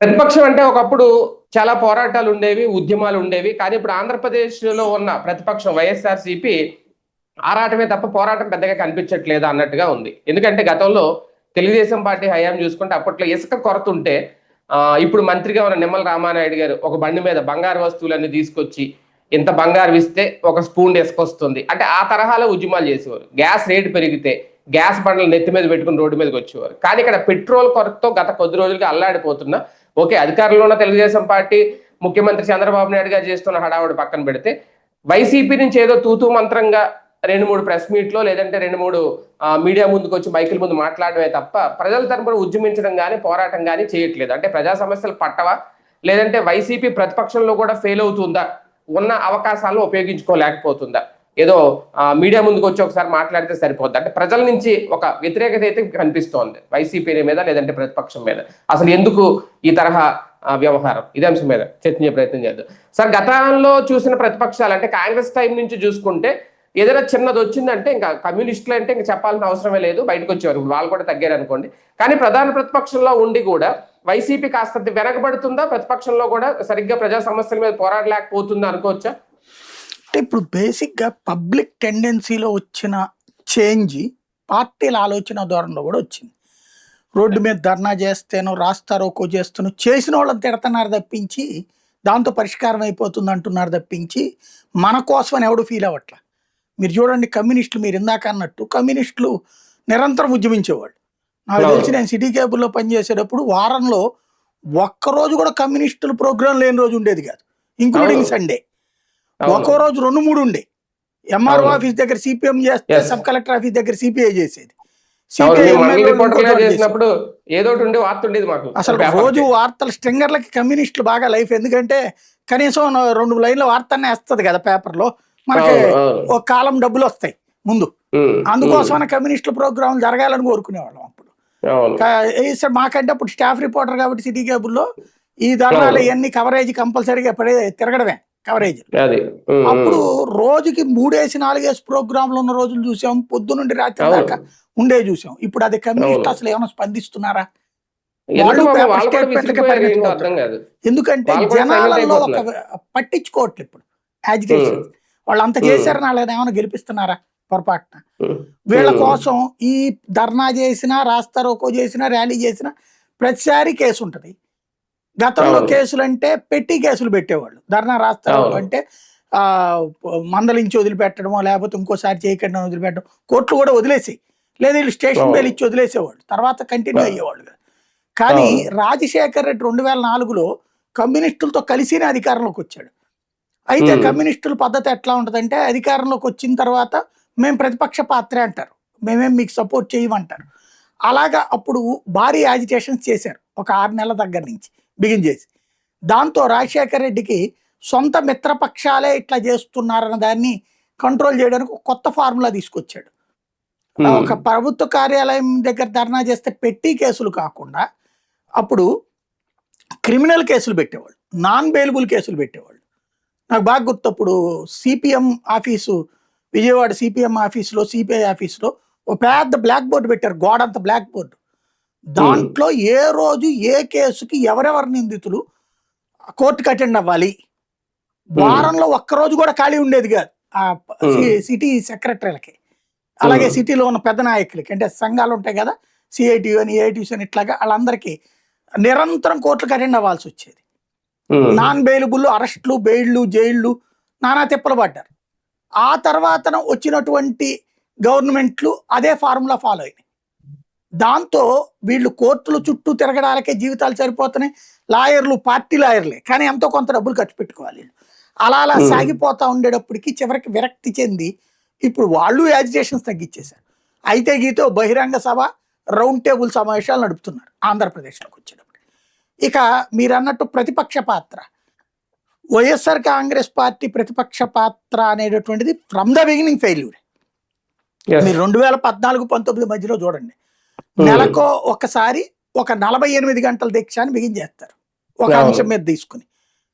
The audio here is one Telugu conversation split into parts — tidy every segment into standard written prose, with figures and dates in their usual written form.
ప్రతిపక్షం అంటే ఒకప్పుడు చాలా పోరాటాలు ఉండేవి, ఉద్యమాలు ఉండేవి. కానీ ఇప్పుడు ఆంధ్రప్రదేశ్‌లో ఉన్న ప్రతిపక్షం వైఎస్ఆర్‌సీపీ ఆరాటమే తప్ప పోరాటం పెద్దగా కనిపించట్లేదా అన్నట్టుగా ఉంది. ఎందుకంటే గతంలో తెలుగుదేశం పార్టీ హయాం చూసుకుంటే అప్పట్లో ఇసుక కొరత ఉంటే ఇప్పుడు మంత్రిగా ఉన్న నిమ్మల రామానాయుడు గారు ఒక బండి మీద బంగారు వస్తువులన్నీ తీసుకొచ్చి ఇంత బంగారం ఇస్తే ఒక స్పూన్ ఇసుకొస్తుంది. అంటే ఆ తరహాలో ఉద్యమాలు చేసేవారు. గ్యాస్ రేటు పెరిగితే గ్యాస్ బండలు నెత్తి మీద పెట్టుకుని రోడ్డు మీదకి వచ్చేవారు. కానీ ఇక్కడ పెట్రోల్ కొరతతో గత కొద్ది రోజులుగా అల్లాడిపోతున్న ఓకే అధికారంలో ఉన్న తెలుగుదేశం పార్టీ ముఖ్యమంత్రి చంద్రబాబు నాయుడు గారు చేస్తున్న హడావుడి పక్కన పెడితే వైసీపీ నుంచి ఏదో తూతూ మంత్రంగా 2-3 ప్రెస్ మీట్లో లేదంటే 2-3 మీడియా ముందుకు వచ్చి మైకుల ముందు మాట్లాడమే తప్ప ప్రజల తరపున ఉద్యమించడం కానీ పోరాటం కానీ చేయట్లేదు. అంటే ప్రజా సమస్యలు పట్టవా లేదంటే వైసీపీ ప్రతిపక్షంలో కూడా ఫెయిల్ అవుతుందా, ఉన్న అవకాశాలను ఉపయోగించుకోలేకపోతుందా, ఏదో మీడియా ముందుకు వచ్చి ఒకసారి మాట్లాడితే సరిపోద్ది. అంటే ప్రజల నుంచి ఒక వ్యతిరేకత అయితే కనిపిస్తోంది వైసీపీ మీద లేదంటే ప్రతిపక్షం మీద. అసలు ఎందుకు ఈ తరహా వ్యవహారం, ఇదే అంశం మీద చర్చించే ప్రయత్నం చేద్దాం. సార్, గతంలో చూసిన ప్రతిపక్షాలు అంటే కాంగ్రెస్ టైం నుంచి చూసుకుంటే ఏదైనా చిన్నది వచ్చిందంటే ఇంకా కమ్యూనిస్టులు అంటే ఇంకా చెప్పాల్సిన అవసరమే లేదు, బయటకు వచ్చేవారు. వాళ్ళు కూడా తగ్గారు అనుకోండి. కానీ ప్రధాన ప్రతిపక్షంలో ఉండి కూడా వైసీపీ కాస్త వెనకబడుతుందా, ప్రతిపక్షంలో కూడా సరిగ్గా ప్రజా సమస్యల మీద పోరాడలేకపోతుందా అనుకోవచ్చా? అంటే ఇప్పుడు బేసిక్గా పబ్లిక్ టెండెన్సీలో వచ్చిన చేంజ్ పార్టీల ఆలోచన ధోరణిలో కూడా వచ్చింది. రోడ్డు మీద ధర్నా చేస్తేనో రాస్తారోకో చేస్తేనో చేసిన వాళ్ళని తిడతన్నారు తప్పించి దాంతో పరిష్కారం అయిపోతుంది అంటున్నారు తప్పించి మన కోసమని ఎవడు ఫీల్ అవ్వట్ల. మీరు చూడండి, కమ్యూనిస్టులు మీరు ఇందాక అన్నట్టు కమ్యూనిస్టులు నిరంతరం ఉద్యమించేవాళ్ళు. నాకు తెలిసి నేను సిటీ కేబుల్లో పనిచేసేటప్పుడు వారంలో ఒక్కరోజు కూడా కమ్యూనిస్టులు ప్రోగ్రాం లేని రోజు ఉండేది కాదు, ఇంక్లూడింగ్ సండే. ఒక్కో రోజు 2-3 ఉండే. ఎంఆర్ఓ ఆఫీస్ దగ్గర సిపిఎం చేస్తే సబ్ కలెక్టర్ ఆఫీస్ దగ్గర సిపిఐ చేసేది. అసలు రోజు వార్తలు స్ట్రింగర్లకి కమ్యూనిస్టులు బాగా లైఫ్. ఎందుకంటే కనీసం 2 లైన్ల వార్త వేస్తుంది కదా పేపర్లో, మనకి ఒక కాలం డబ్బులు వస్తాయి ముందు. అందుకోసమైన కమ్యూనిస్టుల ప్రోగ్రాం జరగాలని కోరుకునేవాళ్ళం అప్పుడు. మాకంటే అప్పుడు స్టాఫ్ రిపోర్టర్ కాబట్టి సిటీ కేబుల్లో ఈ ధర్నాలు ఇవన్నీ కవరేజ్ కంపల్సరీగా తిరగడమే కవరేజ్. అప్పుడు రోజుకి 3-4 ప్రోగ్రాంలు ఉన్న రోజులు చూసాం, పొద్దు నుండి రాత్రి దాకా ఉండే చూసాం. ఇప్పుడు అది కమ్యూనిస్ట్ అసలు ఏమైనా స్పందిస్తున్నారా? వాళ్ళు స్టేట్మెంట్లకి పరిమితం అవుతారు. ఎందుకంటే జనాలలో ఒక పట్టించుకోవట్లేదు ఇప్పుడు యాజిటేషన్. వాళ్ళు అంత చేశారని వాళ్ళని ఏమైనా గెలిపిస్తున్నారా పొరపాటున? వీళ్ళ కోసం ఈ ధర్నా చేసినా రాస్తారోకో చేసినా ర్యాలీ చేసినా ప్రతిసారి కేసు ఉంటుంది. గతంలో కేసులు అంటే పెట్టి కేసులు పెట్టేవాళ్ళు. ధర్నా రాస్తారోకో అంటే మందలించి వదిలిపెట్టడమో లేకపోతే ఇంకోసారి చేయకుండా వదిలిపెట్టడం, కోర్టులు కూడా వదిలేసి లేదా వీళ్ళు స్టేషన్ బెయిల్ ఇచ్చి వదిలేసేవాళ్ళు, తర్వాత కంటిన్యూ అయ్యేవాళ్ళు. కానీ రాజశేఖర్ రెడ్డి 2004లో కమ్యూనిస్టులతో కలిసినే అధికారంలోకి వచ్చాడు. అయితే కమ్యూనిస్టుల పద్ధతి ఎట్లా ఉంటుందంటే అధికారంలోకి వచ్చిన తర్వాత మేము ప్రతిపక్ష పాత్రే అంటారు, మేమేం మీకు సపోర్ట్ చేయమంటారు. అలాగా అప్పుడు భారీ యాజిటేషన్స్ చేశారు ఒక 6 నెలల దగ్గర నుంచి బిగిన్ చేసి. దాంతో రాజశేఖర్ రెడ్డికి సొంత మిత్రపక్షాలే ఇట్లా చేస్తున్నారన్న దాన్ని కంట్రోల్ చేయడానికి ఒక కొత్త ఫార్ములా తీసుకొచ్చాడు. ఒక ప్రభుత్వ కార్యాలయం దగ్గర ధర్నా చేస్తే పెట్టి కేసులు కాకుండా అప్పుడు క్రిమినల్ కేసులు పెట్టేవాళ్ళు, నాన్ బెయిలబుల్ కేసులు పెట్టేవాళ్ళు. నాకు బాగా గుర్తు, అప్పుడు సిపిఎం ఆఫీసు, విజయవాడ సిపిఎం ఆఫీసులో సిపిఐ ఆఫీసులో ఒక పెద్ద బ్లాక్ బోర్డు పెట్టారు, గోడంత బ్లాక్ బోర్డు. దాంట్లో ఏ రోజు ఏ కేసుకి ఎవరెవరు నిందితులు కోర్టుకి అటెండ్ అవ్వాలి, వారంలో ఒక్కరోజు కూడా ఖాళీ ఉండేది కాదు ఆ సిటీ సెక్రటరీలకి, అలాగే సిటీలో ఉన్న పెద్ద నాయకులకి. అంటే సంఘాలు ఉంటాయి కదా, సిఐటి అని ఏఐటీసీ అని, ఇట్లాగా వాళ్ళందరికీ నిరంతరం కోర్టులకు అటెండ్ అవ్వాల్సి వచ్చేది. నాన్ బెయిలబుల్ అరెస్టులు, బెయిళ్లు, జైళ్లు, నానా తిప్పలు పడ్డారు. ఆ తర్వాత వచ్చినటువంటి గవర్నమెంట్లు అదే ఫార్ములా ఫాలో అయినాయి. దాంతో వీళ్ళు కోర్టుల చుట్టూ తిరగడాలకే జీవితాలు సరిపోతున్నాయి. లాయర్లు పార్టీ లాయర్లే, కానీ ఎంతో కొంత డబ్బులు ఖర్చు పెట్టుకోవాలి. అలా సాగిపోతా ఉండేటప్పటికి చివరికి విరక్తి చెంది ఇప్పుడు వాళ్ళు యాజిటేషన్స్ తగ్గించేశారు. అయితే గీతో బహిరంగ సభ, రౌండ్ టేబుల్ సమావేశాలు నడుపుతున్నారు ఆంధ్రప్రదేశ్లోకి వచ్చేటప్పుడు. ఇక మీరు అన్నట్టు ప్రతిపక్ష పాత్ర, వైఎస్ఆర్ కాంగ్రెస్ పార్టీ ప్రతిపక్ష పాత్ర అనేటటువంటిది ఫ్రమ్ ద బిగినింగ్ ఫెయిల్యూర్. మీరు 2014-19 మధ్యలో చూడండి, నెలకో ఒకసారి ఒక 48 గంటల దీక్ష అని బిగిన్ చేస్తారు ఒక అంశం మీద తీసుకుని,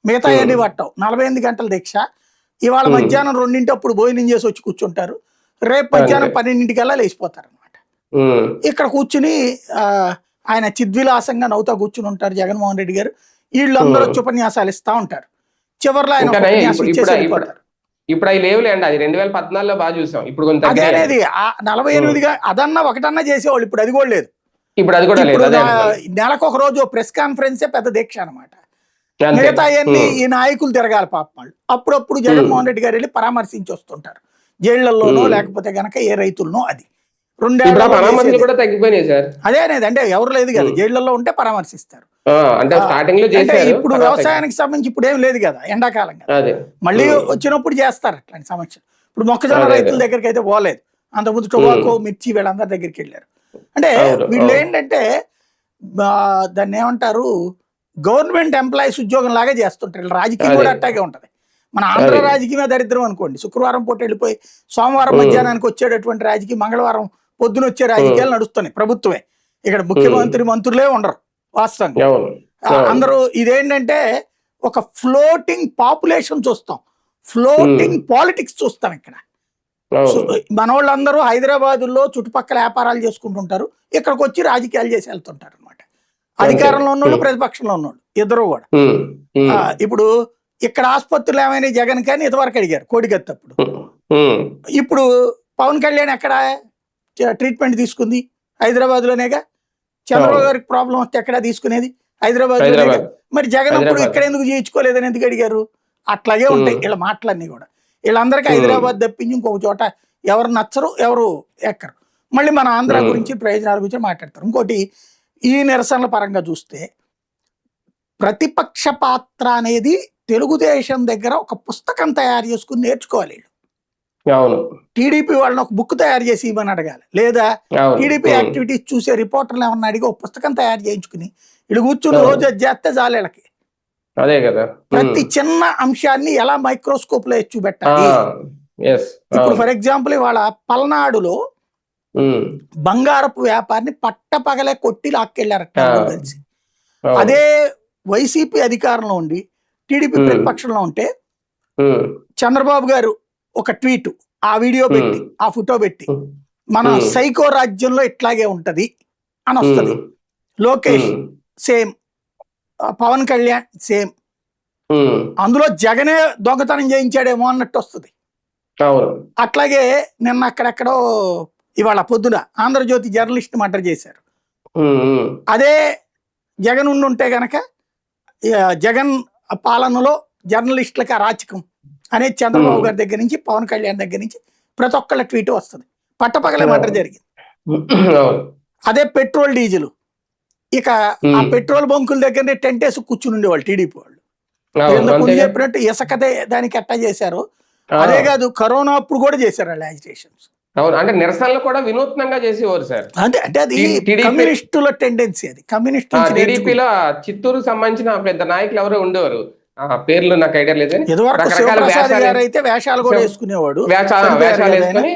మిగతా అన్ని పట్టవు. 48 గంటల దీక్ష, ఇవాళ మధ్యాహ్నం 2 భోజనం చేసి వచ్చి కూర్చుంటారు, రేపు మధ్యాహ్నం 12 లేచిపోతారు అనమాట. ఇక్కడ కూర్చుని ఆయన చిద్విలాసంగా నవ్వుతా కూర్చుని ఉంటారు జగన్మోహన్ రెడ్డి గారు. వీళ్ళందరూ వచ్చి ఉపన్యాసాలు ఇస్తా ఉంటారు. చివరిలో ఆయన ఒక ఉపన్యాసం ఇచ్చేసి వెళ్ళిపోతారు. ఇప్పుడు అవి లేవులేండి, అది 2014లో బాగా చూసాం. ఇప్పుడు కొంచెం అదే అనేది 48గా అదన్నా ఒకటన్నా చేసేవాళ్ళు, ఇప్పుడు అది కూడా లేదు. ఇప్పుడు అది కూడా లేదు. నెలకు ఒక రోజు ప్రెస్ కాన్ఫరెన్సే పెద్ద దీక్ష అనమాట. మిగతా అన్ని ఈ నాయకులు తిరగాలి పాపం వాళ్ళు. అప్పుడప్పుడు జగన్మోహన్ రెడ్డి గారు వెళ్ళి పరామర్శించి వస్తుంటారు జైళ్లలోనో లేకపోతే గనక ఏ రైతులనో. అది 2 ఏళ్ళు కూడా తగ్గిపోయినాయి సార్. అదే అనేది, అంటే ఎవరు లేదు కదా జైళ్లలో ఉంటే పరామర్శిస్తారు. అంటే ఇప్పుడు వ్యవసాయానికి సంబంధించి ఇప్పుడు ఏం లేదు కదా, ఎండాకాలం కదా, మళ్ళీ వచ్చినప్పుడు చేస్తారు అట్లాంటి సమస్యలు. ఇప్పుడు మొక్కజొన్న రైతుల దగ్గరికి అయితే పోలేదు, అంతకుముందు టొబాకో మిర్చి వీళ్ళందరి దగ్గరికి వెళ్ళారు. అంటే వీళ్ళు ఏంటంటే దాన్ని ఏమంటారు, గవర్నమెంట్ ఎంప్లాయీస్ ఉద్యోగం లాగా చేస్తుంటారు. రాజకీయం కూడా అట్టాగే ఉంటది. మన ఆంధ్ర రాజకీయమే దరిద్రం అనుకోండి. శుక్రవారం పూట వెళ్ళిపోయి సోమవారం మధ్యాహ్నానికి వచ్చేటటువంటి రాజకీయం, మంగళవారం పొద్దున వచ్చే రాజకీయాలు నడుస్తున్నాయి. ప్రభుత్వమే, ఇక్కడ ముఖ్యమంత్రి మంత్రులే ఉండరు వాస్తవంగా. అందరూ ఇదేంటంటే ఒక ఫ్లోటింగ్ పాపులేషన్ చూస్తాం, ఫ్లోటింగ్ పాలిటిక్స్ చూస్తాం ఇక్కడ. మన వాళ్ళందరూ హైదరాబాదులో చుట్టుపక్కల వ్యాపారాలు చేసుకుంటుంటారు, ఇక్కడికి వచ్చి రాజకీయాలు చేసి వెళ్తుంటారు అనమాట. అధికారంలో ఉన్నోళ్ళు ప్రతిపక్షంలో ఉన్నోళ్ళు ఇద్దరు కూడా. ఇప్పుడు ఇక్కడ ఆసుపత్రులు ఏమైనా జగన్ కానీ ఇదివరకు అడిగారు కోడిగత్తప్పుడు. ఇప్పుడు పవన్ కళ్యాణ్ ఎక్కడ ట్రీట్మెంట్ తీసుకుంది? హైదరాబాద్ లోనేగా. చంద్రబాబు గారికి ప్రాబ్లం వస్తే ఎక్కడ తీసుకునేది? హైదరాబాద్ లోనేగా. మరి జగన్ అప్పుడు ఇక్కడ ఎందుకు చేయించుకోలేదని ఎందుకు అడిగారు? అట్లాగే ఉంటాయి వీళ్ళ మాటలన్నీ కూడా. వీళ్ళందరికీ హైదరాబాద్ తప్పించి ఇంకొక చోట ఎవరు నచ్చరు, ఎవరు ఎక్కరు. మళ్ళీ మన ఆంధ్ర గురించి ప్రయోజనాల గురించి మాట్లాడతారు. ఇంకోటి, ఈ నిరసనల పరంగా చూస్తే ప్రతిపక్ష పాత్ర అనేది తెలుగుదేశం దగ్గర ఒక పుస్తకం తయారు చేసుకుని నేర్చుకోవాలి వీళ్ళు. టీడీపీ వాళ్ళని ఒక బుక్ తయారు చేసి ఇవ్వని అడగాలి, లేదా టీడీపీ యాక్టివిటీస్ చూసే రిపోర్టర్లు ఏమన్నా అడిగి ఒక పుస్తకం తయారు చేయించుకుని వీళ్ళు కూర్చుని రోజు అది చేస్తే చాలు వీళ్ళకి. అదే కదా, ప్రతి చిన్న అంశాన్ని ఎలా మైక్రోస్కోప్ లో చూపెట్టాలి. ఇప్పుడు ఫర్ ఎగ్జాంపుల్ ఇవాళ పల్నాడులో బంగారపు వ్యాపారిని పట్టపగలే కొట్టి లాక్కెళ్ళారట కలిసి. అదే వైసీపీ అధికారంలో ఉండి టీడీపీ ప్రతిపక్షంలో ఉంటే చంద్రబాబు గారు ఒక ట్వీట్, ఆ వీడియో పెట్టి, ఆ ఫోటో పెట్టి, మన సైకో రాజ్యంలో ఇట్లాగే ఉంటది అని వస్తుంది. లోకేష్ సేమ్, పవన్ కళ్యాణ్ సేమ్, అందులో జగనే దొంగతనం చేయించాడేమో అన్నట్టు వస్తుంది. అట్లాగే నిన్న అక్కడెక్కడో ఇవాళ పొద్దున ఆంధ్రజ్యోతి జర్నలిస్ట్ మర్డర్ చేశారు. అదే జగన్ ఉంటే గనక జగన్ పాలనలో జర్నలిస్టులకి అరాచకం అనేది చంద్రబాబు గారి దగ్గర నుంచి, పవన్ కళ్యాణ్ దగ్గర నుంచి ప్రతి ఒక్కళ్ళ ట్వీట్ వస్తుంది. పట్టపగలే మర్డర్ జరిగింది. అదే పెట్రోల్ డీజిల్, ఇక ఆ పెట్రోల్ బంకుల దగ్గరనే టెంట్ వేసి కూర్చుని ఉండేవాళ్ళు టీడీపీ వాళ్ళు. ముందు చెప్పినట్టు ఇసుకదే దానికి ఎట్టా చేశారు. అదే కాదు, కరోనా అప్పుడు కూడా చేశారు వాళ్ళు యాజిటేషన్స్. అంటే నిరసనలు కూడా వినూత్నంగా చేసేవారు సార్. అంటే అది కమ్యూనిస్టుల టెండెన్సీ. అది కమ్యూనిస్ట్ టీడీపీలో చిత్తూరు సంబంధించిన పెద్ద నాయకులు ఎవరో ఉండేవారు, పేర్లు నాకు ఐడియా లేదు. అయితే వేషాలు కూడా వేసుకునేవాడు, వేషాలు వేసుకుని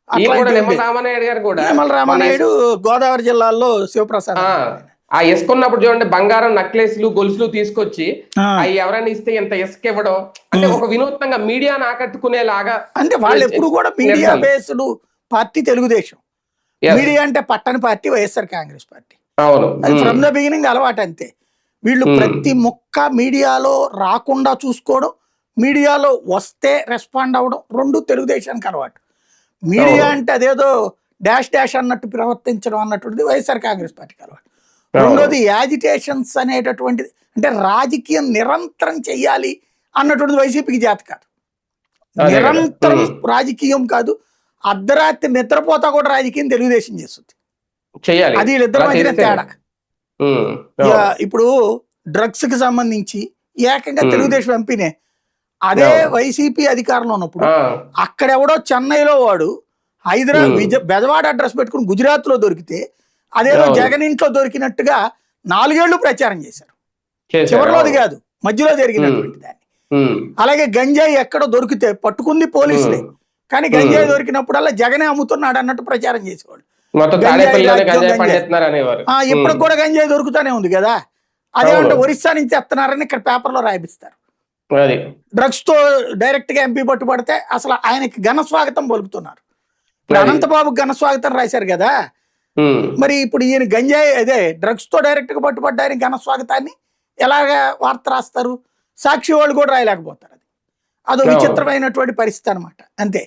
నిమ్మల రామానాయుడు గారు కూడా, నిమ్మల రామానాయుడు గోదావరి జిల్లాలో శివప్రసాద్ ఆ ఇసుకున్నప్పుడు చూడండి, బంగారం నక్లెస్లు గొలుసులు తీసుకొచ్చి అవి ఎవరైనా ఇస్తే ఎంత ఇసుక ఇవ్వడం, అంటే ఒక వినూత్నంగా మీడియాను ఆకట్టుకునేలాగా. అంటే వాళ్ళు ఎప్పుడు కూడా media based party Telugu Desam, media అంటే పట్టని పార్టీ వైఎస్ఆర్ కాంగ్రెస్ పార్టీ. అవును, ఫ్రమ్ ద బిగినింగ్ అలవాటు అంతే. వీళ్ళు ప్రతి మొక్క మీడియాలో రాకుండా చూసుకోవడం, మీడియాలో వస్తే రెస్పాండ్ అవ్వడం, రెండు తెలుగుదేశానికి అలవాటు. మీడియా అంటే అదేదో డాష్ డాష్ అన్నట్టు ప్రవర్తించడం అన్నటువంటిది వైఎస్ఆర్ కాంగ్రెస్ పార్టీకి అలవాటు. రెండోది యాజిటేషన్స్ అనేటటువంటిది, అంటే రాజకీయం నిరంతరం చెయ్యాలి అన్నటువంటిది వైసీపీకి చేత కాదు. నిరంతరం రాజకీయం కాదు, అర్ధరాత్రి నిద్రపోతా కూడా రాజకీయం తెలుగుదేశం చేస్తుంది. అది వీళ్ళిద్దరి మధ్యన తేడా. ఇప్పుడు డ్రగ్స్ కి సంబంధించి ఏకంగా తెలుగుదేశం ఎంపీనే, అదే వైసీపీ అధికారంలో ఉన్నప్పుడు అక్కడెవడో చెన్నైలో వాడు హైదరాబాద్ బెజవాడ అడ్రస్ పెట్టుకుని గుజరాత్ లో దొరికితే అదేదో జగన్ ఇంట్లో దొరికినట్టుగా 4 ఏళ్లు ప్రచారం చేశారు. చివరిలోది కాదు, మధ్యలో జరిగినటువంటి దాన్ని. అలాగే గంజాయి ఎక్కడో దొరికితే పట్టుకుంది పోలీసులే, కానీ గంజాయి దొరికినప్పుడల్లా జగనే అమ్ముతున్నాడు అన్నట్టు ప్రచారం చేసేవాళ్ళు. ఇప్పుడు కూడా గంజాయి దొరుకుతానే ఉంది కదా, అదేమంటే ఒరిస్సా నుంచి ఎత్తున్నారని ఇక్కడ పేపర్లో రాయిస్తారు. డ్రగ్స్ తో డైరెక్ట్ గా ఎంపీ పట్టుబడితే అసలు ఆయనకి ఘన స్వాగతం పలుకుతున్నారు. ఇప్పుడు అనంతబాబుకి ఘన స్వాగతం రాశారు కదా, మరి ఇప్పుడు ఈయన గంజాయి అదే డ్రగ్స్ తో డైరెక్ట్ గా పట్టుబడ్డారు, ఘన స్వాగతాన్ని ఎలాగా వార్త రాస్తారు? సాక్షి వాళ్ళు కూడా రాయలేకపోతారు. అదో విచిత్రమైనటువంటి పరిస్థితి అనమాట. అంతే,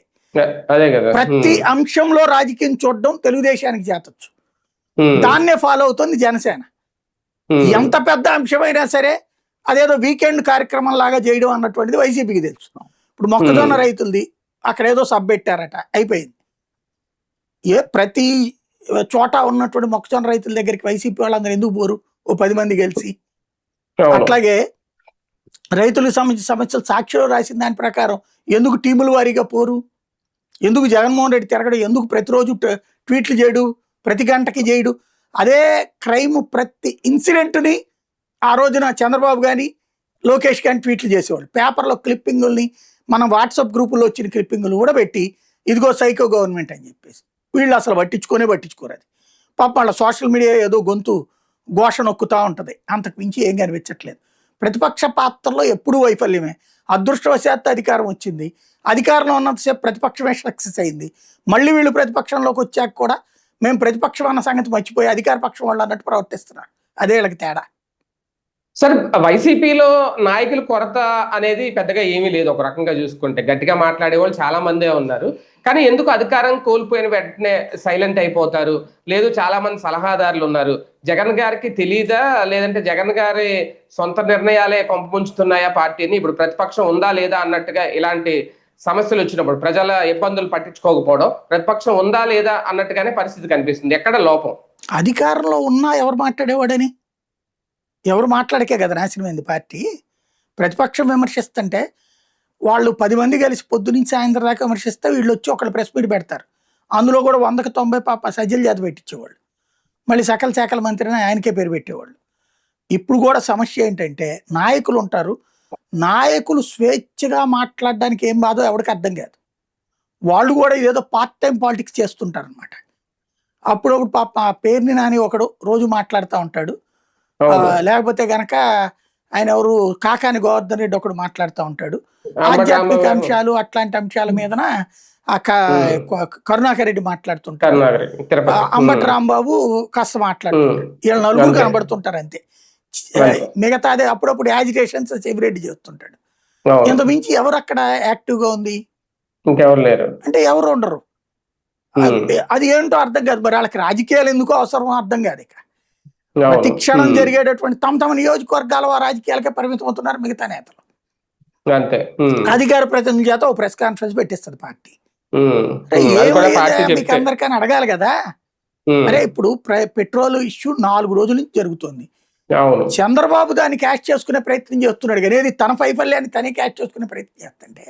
అదే కదా. ప్రతి అంశంలో రాజకీయం చూడడం తెలుగుదేశానికి చేతొచ్చు, దాన్నే ఫాలో అవుతుంది జనసేన. ఎంత పెద్ద అంశమైనా సరే అదేదో వీకెండ్ కార్యక్రమం లాగా చేయడం అన్నటువంటిది వైసీపీకి తెలుసు. ఇప్పుడు మొక్కజొన్న రైతులది అక్కడ ఏదో సబ్ పెట్టారట, అయిపోయింది. ప్రతి చోట ఉన్నటువంటి మొక్కజొన్న రైతుల దగ్గరికి వైసీపీ వాళ్ళందరూ ఎందుకు పోరు? ఓ 10 మంది కలిసి. అట్లాగే రైతులకు సంబంధించిన సమస్యలు సాక్షిలో రాసిన దాని ప్రకారం ఎందుకు టీముల వారీగా పోరు? ఎందుకు జగన్మోహన్ రెడ్డి తిరగడు? ఎందుకు ప్రతిరోజు ట్వీట్లు చేయడు, ప్రతి గంటకి చేయడు? అదే క్రైమ్ ప్రతి ఇన్సిడెంట్ని ఆ రోజున చంద్రబాబు కానీ లోకేష్ కానీ ట్వీట్లు చేసేవాళ్ళు. పేపర్లో క్లిప్పింగుల్ని, మన వాట్సాప్ గ్రూపుల్లో వచ్చిన క్లిప్పింగులు కూడా పెట్టి ఇదిగో సైకో గవర్నమెంట్ అని చెప్పేసి వీళ్ళు అసలు పట్టించుకోరు. అది పాపం వాళ్ళ సోషల్ మీడియా ఏదో గొంతు ఘోష నొక్కుతూ ఉంటుంది, అంతకు మించి ఏం కనిపించట్లేదు. ప్రతిపక్ష పాత్రలో ఎప్పుడూ వైఫల్యమే. అదృష్టవశాత్తు అధికారం వచ్చింది, అధికారంలో ఉన్నంతసేపు ప్రతిపక్షమే సక్సెస్ అయింది. మళ్ళీ వీళ్ళు ప్రతిపక్షంలోకి వచ్చాక కూడా మేము ప్రతిపక్షం అన్న సంగతి మర్చిపోయి అధికార పక్షం వాళ్ళు అన్నట్టు ప్రవర్తిస్తున్నారు. అదే వీళ్ళకి తేడా. సార్, వైసీపీలో నాయకుల కొరత అనేది పెద్దగా ఏమీ లేదు. ఒక రకంగా చూసుకుంటే గట్టిగా మాట్లాడే వాళ్ళు చాలా మందే ఉన్నారు. కానీ ఎందుకు అధికారం కోల్పోయిన వెంటనే సైలెంట్ అయిపోతారు? లేదు, చాలా మంది సలహాదారులు ఉన్నారు. జగన్ గారికి తెలీదా, లేదంటే జగన్ గారి సొంత నిర్ణయాలే కొంపముంచుతున్నాయా పార్టీని? ఇప్పుడు ప్రతిపక్షం ఉందా లేదా అన్నట్టుగా ఇలాంటి సమస్యలు వచ్చినప్పుడు ప్రజల ఇబ్బందులు పట్టించుకోకపోవడం, ప్రతిపక్షం ఉందా లేదా అన్నట్టుగానే పరిస్థితి కనిపిస్తుంది. ఎక్కడ లోపం? అధికారంలో ఉన్నా ఎవరు మాట్లాడేవాడని? ఎవరు మాట్లాడకే కదా నాశనమైంది పార్టీ. ప్రతిపక్షం విమర్శిస్తుంటే వాళ్ళు 10 మంది కలిసి పొద్దు నుంచి సాయంత్రం దాకా విమర్శిస్తే వీళ్ళు వచ్చి ఒకళ్ళు ప్రెస్ మీట్ పెడతారు. అందులో కూడా 100కి 90 పాప సజ్జల జాతి పెట్టించేవాళ్ళు. మళ్ళీ సకల శాఖల మంత్రిని ఆయనకే పేరు పెట్టేవాళ్ళు. ఇప్పుడు కూడా సమస్య ఏంటంటే నాయకులు ఉంటారు, నాయకులు స్వేచ్ఛగా మాట్లాడడానికి ఏం బాధో ఎవరికి అర్థం కాదు. వాళ్ళు కూడా ఇదేదో పార్ట్ టైం పాలిటిక్స్ చేస్తుంటారు అనమాట. అప్పుడప్పుడు పాప పేరుని నాని ఒకడు రోజు మాట్లాడుతూ ఉంటాడు, లేకపోతే గనక ఆయన ఎవరు కాకాని గోవర్ధన్ రెడ్డి ఒకడు మాట్లాడుతూ ఉంటాడు. ఆధ్యాత్మిక అంశాలు అట్లాంటి అంశాల మీదన కరుణాకర్ రెడ్డి మాట్లాడుతుంటాడు, అంబటి రాంబాబు కాస్త మాట్లాడుతుంటాడు. వీళ్ళు నలుగురు కనబడుతుంటారు అంతే. మిగతా అదే అప్పుడప్పుడు యాజిటేషన్స్ చెవిరెడ్డి చేస్తుంటాడు. ఇంత మించి ఎవరు అక్కడ యాక్టివ్ గా ఉంది అంటే ఎవరు ఉండరు. అది ఏంటో అర్థం కాదు. మరి వాళ్ళకి రాజకీయాలు ఎందుకో అవసరం అర్థం కాదు. ఇక ప్రతి క్షణం జరిగేటటువంటి తమ నియోజకవర్గాల రాజకీయాలకే పరిమితం అవుతున్నారు మిగతా నేతలు. అధికార ప్రతినిధుల చేత ఓ ప్రెస్ కాన్ఫరెన్స్ పెట్టిస్తుంది పార్టీ. మీకు అందరికైనా అడగాలి కదా. అరే ఇప్పుడు పెట్రోల్ ఇష్యూ 4 రోజుల నుంచి జరుగుతుంది. చంద్రబాబు దాన్ని క్యాష్ చేసుకునే ప్రయత్నం చేస్తున్నాడు కానీ ఏది తన వైఫల్యాన్ని తనే క్యాష్ చేసుకునే ప్రయత్నం చేస్తుంటే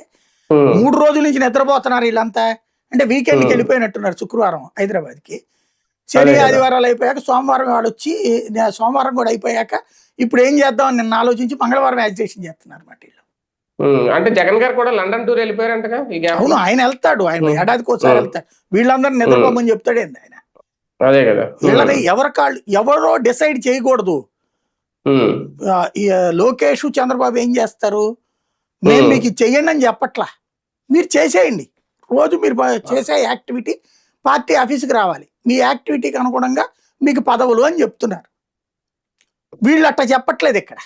3 రోజుల నుంచి నిద్రపోతున్నారు వీళ్ళంతా. అంటే వీకెండ్కి వెళ్ళిపోయినట్టున్నారు శుక్రవారం హైదరాబాద్కి. శని ఆదివారాలు అయిపోయాక సోమవారం వాడు వచ్చి, సోమవారం కూడా అయిపోయాక ఇప్పుడు ఏం చేద్దాం అని నిన్న ఆలోచించి మంగళవారం యాజిటేషన్ చేస్తున్నారు అన్నమాట వీళ్ళు. అంటే జగన్ గారు కూడా లండన్ టూర్ వెళ్ళిపోయారంటగా. అవును, ఆయన వెళ్తాడు, ఆయన ఏడాదికి ఒకసారి వెళ్తాడు. వీళ్ళందరూ నిద్రపోమని చెప్తాడేంది ఆయన. అదే కదా, వీళ్ళని ఎవరో డిసైడ్ చేయకూడదు. లోకేష్ చంద్రబాబు ఏం చేస్తారు, నేను మీకు చెయ్యండి అని చెప్పట్లా, మీరు చేసేయండి. రోజు మీరు చేసే యాక్టివిటీ పార్టీ ఆఫీస్కి రావాలి, మీ యాక్టివిటీకి అనుగుణంగా మీకు పదవులు అని చెప్తున్నారు. వీళ్ళు అట్లా చెప్పట్లేదు. ఇక్కడ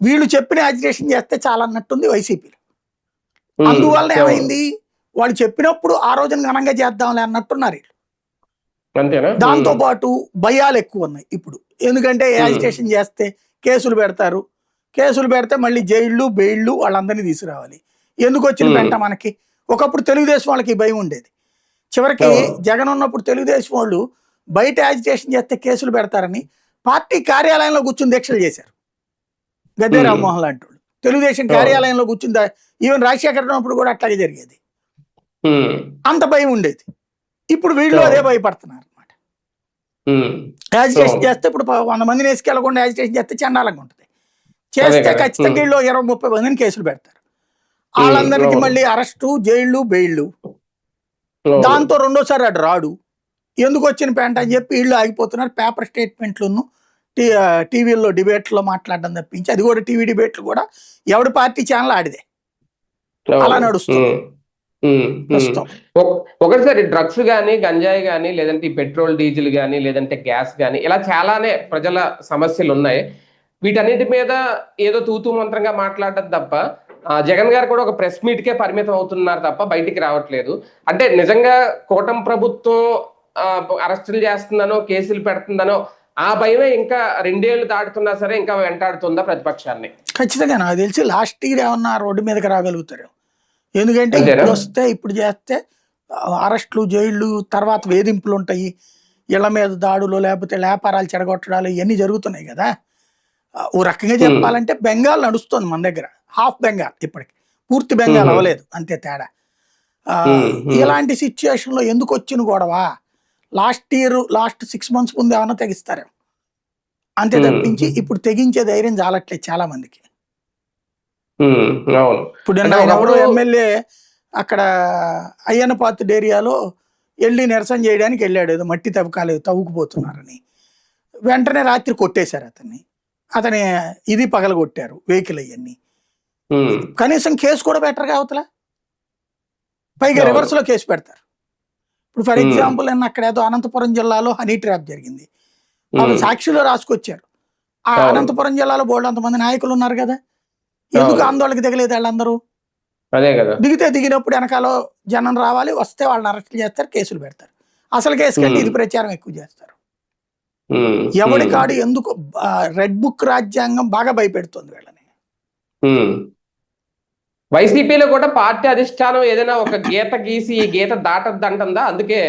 వీళ్ళు చెప్పిన యాజిటేషన్ చేస్తే చాలా అన్నట్టుంది వైసీపీలో. అందువల్ల ఏమైంది, వాళ్ళు చెప్పినప్పుడు ఆ రోజున ఘనంగా చేద్దాంలే అన్నట్టున్నారు వీళ్ళు. దాంతో పాటు భయాలు ఎక్కువ ఉన్నాయి ఇప్పుడు. ఎందుకంటే యాజిటేషన్ చేస్తే కేసులు పెడతారు, కేసులు పెడితే మళ్ళీ జైళ్ళు బెయిళ్ళు వాళ్ళందరినీ తీసుకురావాలి. ఎందుకు వచ్చిన వెంట మనకి ఒకప్పుడు తెలుగుదేశం వాళ్ళకి భయం ఉండేది. చివరికి జగన్ ఉన్నప్పుడు తెలుగుదేశం వాళ్ళు బయట యాజిటేషన్ చేస్తే కేసులు పెడతారని పార్టీ కార్యాలయంలో కూర్చుని దీక్షలు చేశారు. గద్దె రామ్మోహన్ లాంటి వాళ్ళు తెలుగుదేశం కార్యాలయంలో కూర్చుని, ఈవెన్ రాజశేఖర్ ఉన్నప్పుడు కూడా అట్లాగే జరిగేది. అంత భయం ఉండేది. ఇప్పుడు వీళ్ళు అదే భయపడుతున్నారు అనమాట. యాజిటేషన్ చేస్తే ఇప్పుడు 100 మందిని వేసుకెళ్ళకుండా యాజిటేషన్ చేస్తే చండాలంగా ఉంటుంది. చేస్తే ఖచ్చితంగా వీళ్ళు 20-30 మందిని కేసులు పెడతారు. వాళ్ళందరికీ మళ్ళీ అరెస్టు, జైళ్ళు, బెయిళ్ళు. దాంతో రెండోసారి అటు రాడు. ఎందుకు వచ్చిన పెంట అని చెప్పి వీళ్ళు ఆగిపోతున్నారు. పేపర్ స్టేట్మెంట్లను టీవీల్లో డిబేట్లో మాట్లాడడం తప్పించి, అది కూడా టీవీ డిబేట్లు కూడా ఎవడి పార్టీ ఛానల్ ఆడిదే, అలా నడుస్తుంది. ప్రస్తుతం. ఒకటిసారి డ్రగ్స్ కానీ, గంజాయి కానీ, లేదంటే ఈ పెట్రోల్ డీజిల్ కానీ, లేదంటే గ్యాస్ కానీ, ఇలా చాలానే ప్రజల సమస్యలు ఉన్నాయి. వీటన్నిటి మీద ఏదో తూతూ మంత్రంగా మాట్లాడటం తప్ప జగన్ గారు కూడా ఒక ప్రెస్ మీట్ కే పరిమితం అవుతున్నారు తప్ప బయటికి రావట్లేదు. అంటే నిజంగా కూటమి ప్రభుత్వం అరెస్టులు చేస్తుందనో, కేసులు పెడుతుందనో ఆ భయమే ఇంకా 2 ఏళ్లు దాటుతున్నా సరే ఇంకా వెంటాడుతుందా ప్రతిపక్షాన్ని? ఖచ్చితంగా నాకు తెలిసి లాస్ట్ ఇయర్ ఏమన్నా రోడ్డు మీదకి రాగలుగుతారు. ఎందుకంటే ఇప్పుడు వస్తే, ఇప్పుడు చేస్తే అరెస్టులు, జైళ్ళు, తర్వాత వేధింపులు ఉంటాయి, ఇళ్ల మీద దాడులు, లేకపోతే వ్యాపారాలు చెడగొట్టడాలు ఇవన్నీ జరుగుతున్నాయి కదా. ఓ రకంగా చెప్పాలంటే బెంగాల్ నడుస్తుంది మన దగ్గర, హాఫ్ బెంగాల్, ఇప్పటికి పూర్తి బెంగాల్ అవ్వలేదు, అంతే తేడా. ఇలాంటి సిచ్యువేషన్ లో ఎందుకు వచ్చిన గొడవ? లాస్ట్ 6 months ముందు ఏమన్నా తెగిస్తారు అంతే తప్పించి ఇప్పుడు తెగించే ధైర్యం చాలట్లేదు చాలా మందికి. ఇప్పుడు ఎవరో ఎమ్మెల్యే అక్కడ అయ్యన్నపాత్రుడు ఏరియాలో వెళ్ళి నిరసన చేయడానికి వెళ్ళాడు, ఏదో మట్టి తవ్వుకుపోతున్నారని. వెంటనే రాత్రి కొట్టేశారు అతని ఇది పగలగొట్టారు, వెహికల్ అవన్నీ. కనీసం కేసు కూడా పెట్టరు అవతల, పైగా రివర్స్ లో కేసు పెడతారు. ఇప్పుడు ఫర్ ఎగ్జాంపుల్ అక్కడ ఏదో అనంతపురం జిల్లాలో హనీ ట్రాప్ జరిగింది, వాళ్ళు సాక్షిలో రాసుకొచ్చారు. ఆ అనంతపురం జిల్లాలో బోల్డంతమంది నాయకులు ఉన్నారు కదా, ఎందుకు ఆందోళనకి దిగలేదు వాళ్ళందరూ? దిగినప్పుడు వెనకాల జనం రావాలి, వస్తే వాళ్ళని అరెస్ట్ చేస్తారు, కేసులు పెడతారు. అసలు కేసు కంటే ఇది ప్రచారం ఎక్కువ చేస్తారు. ఎవడి కాడు ఎందుకు రెడ్ బుక్ రాజ్యాంగం బాగా భయపెడుతుంది వీళ్ళని. వైసీపీలో కూడా పార్టీ అధిష్టానం ఏదైనా ఒక గీత గీసి ఈ గీత దాటద్దంటుందా? అందుకే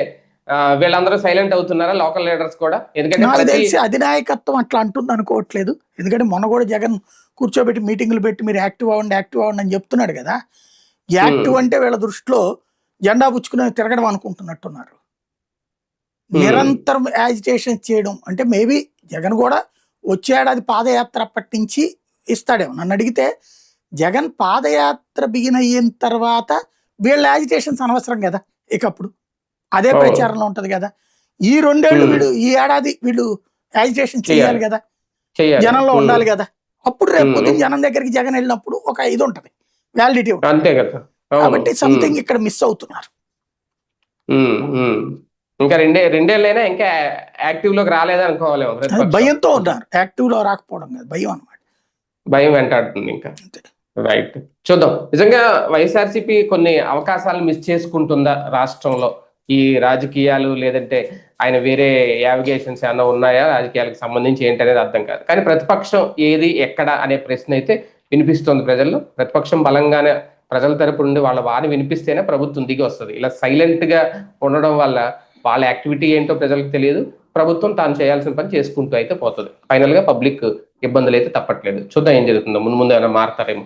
వీళ్ళందరూ సైలెంట్ అవుతున్నారా, లోకల్ లీడర్స్ కూడా? ఎందుకంటే నాకు తెలిసి అధినాయకత్వం అట్లా అంటుంది అనుకోవట్లేదు. ఎందుకంటే మొన్న కూడా జగన్ కూర్చోబెట్టి మీటింగ్లు పెట్టి మీరు యాక్టివ్ అవ్వండి అని చెప్తున్నాడు కదా. యాక్టివ్ అంటే వీళ్ళ దృష్టిలో జెండా పుచ్చుకుని తిరగడం అనుకుంటున్నట్టున్నారు. నిరంతరం యాజిటేషన్ చేయడం అంటే మేబీ జగన్ కూడా వచ్చే ఏడాది పాదయాత్ర అప్పటి నుంచి ఇస్తాడేమో. నన్ను అడిగితే జగన్ పాదయాత్ర బిగిన్ అయిన తర్వాత వీళ్ళ యాజిటేషన్స్ అనవసరం కదా, ఇకప్పుడు అదే ప్రచారంలో ఉంటది కదా. ఈ 2 ఏళ్ళు ఈ ఏడాది వీళ్ళు యాజిటేషన్ చేయాలి కదా, జనంలో ఉండాలి కదా. అప్పుడు రేపు జనం దగ్గరికి జగన్ వెళ్ళినప్పుడు ఒక ఇది ఉంటది, వ్యాలిడిటీ ఉంటుంది. కాబట్టి సంథింగ్ ఇక్కడ మిస్ అవుతున్నారు. ఇంకా 2 ఏళ్ళైనా ఇంకా యాక్టివ్ లోకి రాలేదు అనుకోవాలి. భయంతో ఉన్నారు, యాక్టివ్ లో రాకపోవడం కాదు, భయం అన్నమాట. భయం వెంటాడుతుంది ఇంకా. రైట్, చూద్దాం. నిజంగా వైఎస్ఆర్సీపీ కొన్ని అవకాశాలు మిస్ చేసుకుంటుందా రాష్ట్రంలో? ఈ రాజకీయాలు లేదంటే ఆయన వేరే యావిగేషన్స్ ఏమైనా ఉన్నాయా రాజకీయాలకు సంబంధించి ఏంటనేది అర్థం కాదు. కానీ ప్రతిపక్షం ఏది ఎక్కడ అనే ప్రశ్న అయితే వినిపిస్తోంది ప్రజల్లో. ప్రతిపక్షం బలంగానే ప్రజల తరపు నుండి వాళ్ళ వారిని వినిపిస్తేనే ప్రభుత్వం దిగి వస్తుంది. ఇలా సైలెంట్ గా ఉండడం వల్ల వాళ్ళ యాక్టివిటీ ఏంటో ప్రజలకు తెలియదు, ప్రభుత్వం తాను చేయాల్సిన పని చేసుకుంటూ అయితే పోతుంది. ఫైనల్ గా పబ్లిక్ ఇబ్బందులు అయితే తప్పట్లేదు. చూద్దాం ఏం జరుగుతుందో, ముందు ఏమైనా మారుతారేమో.